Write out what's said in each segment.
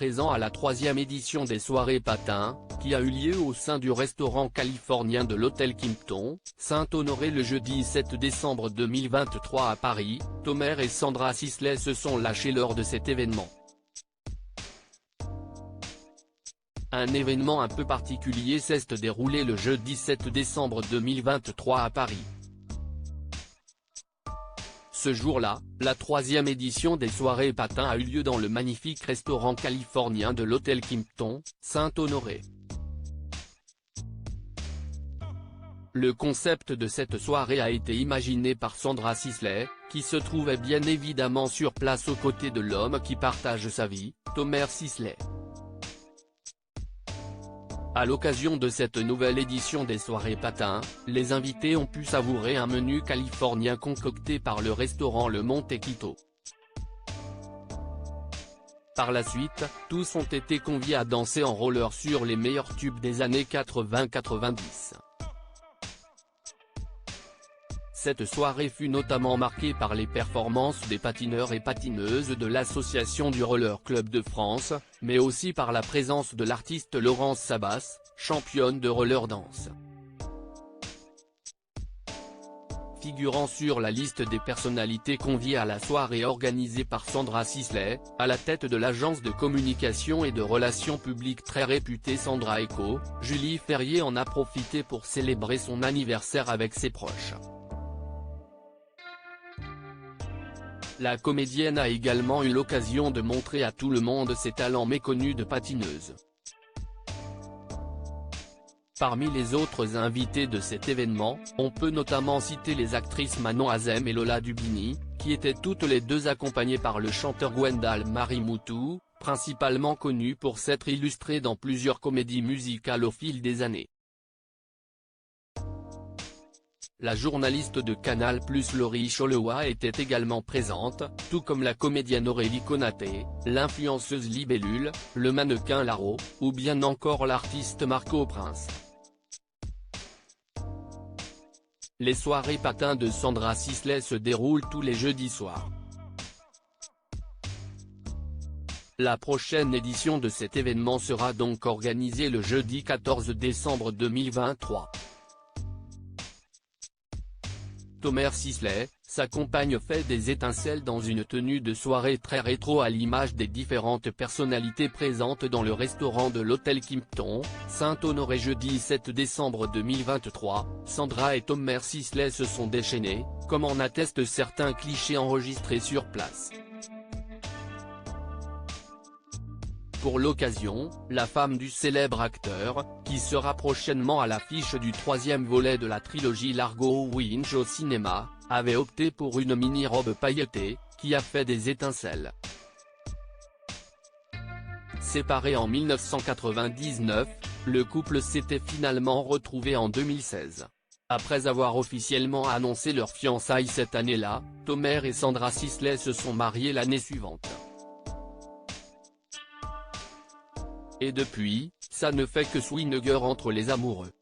présent à la 3e édition des soirées patins, qui a eu lieu au sein du restaurant californien de l'hôtel Kimpton, Saint-Honoré le jeudi 7 décembre 2023 à Paris. Thomer et Sandra Sisley se sont lâchés lors de cet événement. Un événement un peu particulier s'est déroulé le jeudi 7 décembre 2023 à Paris. Ce jour-là, la 3e édition des soirées patins a eu lieu dans le magnifique restaurant californien de l'hôtel Kimpton, Saint-Honoré. Le concept de cette soirée a été imaginé par Sandra Sisley, qui se trouvait bien évidemment sur place aux côtés de l'homme qui partage sa vie, Thomer Sisley. À l'occasion de cette nouvelle édition des soirées patins, les invités ont pu savourer un menu californien concocté par le restaurant Le Montequito. Par la suite, tous ont été conviés à danser en roller sur les meilleurs tubes des années 80-90. Cette soirée fut notamment marquée par les performances des patineurs et patineuses de l'Association du Roller Club de France, mais aussi par la présence de l'artiste Laurence Sabas, championne de roller dance. Figurant sur la liste des personnalités conviées à la soirée organisée par Sandra Sisley, à la tête de l'agence de communication et de relations publiques très réputée Sandra Eco, Julie Ferrier en a profité pour célébrer son anniversaire avec ses proches. La comédienne a également eu l'occasion de montrer à tout le monde ses talents méconnus de patineuse. Parmi les autres invités de cet événement, on peut notamment citer les actrices Manon Azem et Lola Dubini, qui étaient toutes les deux accompagnées par le chanteur Gwendal Marimoutou, principalement connu pour s'être illustré dans plusieurs comédies musicales au fil des années. La journaliste de Canal+ Laurie Cholewa était également présente, tout comme la comédienne Aurélie Konaté, l'influenceuse Libellule, le mannequin Laro, ou bien encore l'artiste Marco Prince. Les soirées patins de Sandra Sisley se déroulent tous les jeudis soirs. La prochaine édition de cet événement sera donc organisée le jeudi 14 décembre 2023. Thomer Sisley, sa compagne fait des étincelles dans une tenue de soirée très rétro à l'image des différentes personnalités présentes dans le restaurant de l'hôtel Kimpton, Saint-Honoré jeudi 7 décembre 2023, Sandra et Thomer Sisley se sont déchaînés, comme en attestent certains clichés enregistrés sur place. Pour l'occasion, la femme du célèbre acteur, qui sera prochainement à l'affiche du 3e volet de la trilogie Largo Winch au cinéma, avait opté pour une mini-robe pailletée, qui a fait des étincelles. Séparé en 1999, le couple s'était finalement retrouvé en 2016. Après avoir officiellement annoncé leur fiançailles cette année-là, Thomer et Sandra Sisley se sont mariés l'année suivante. Et depuis, ça ne fait que swinguer entre les amoureux.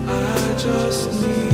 I just need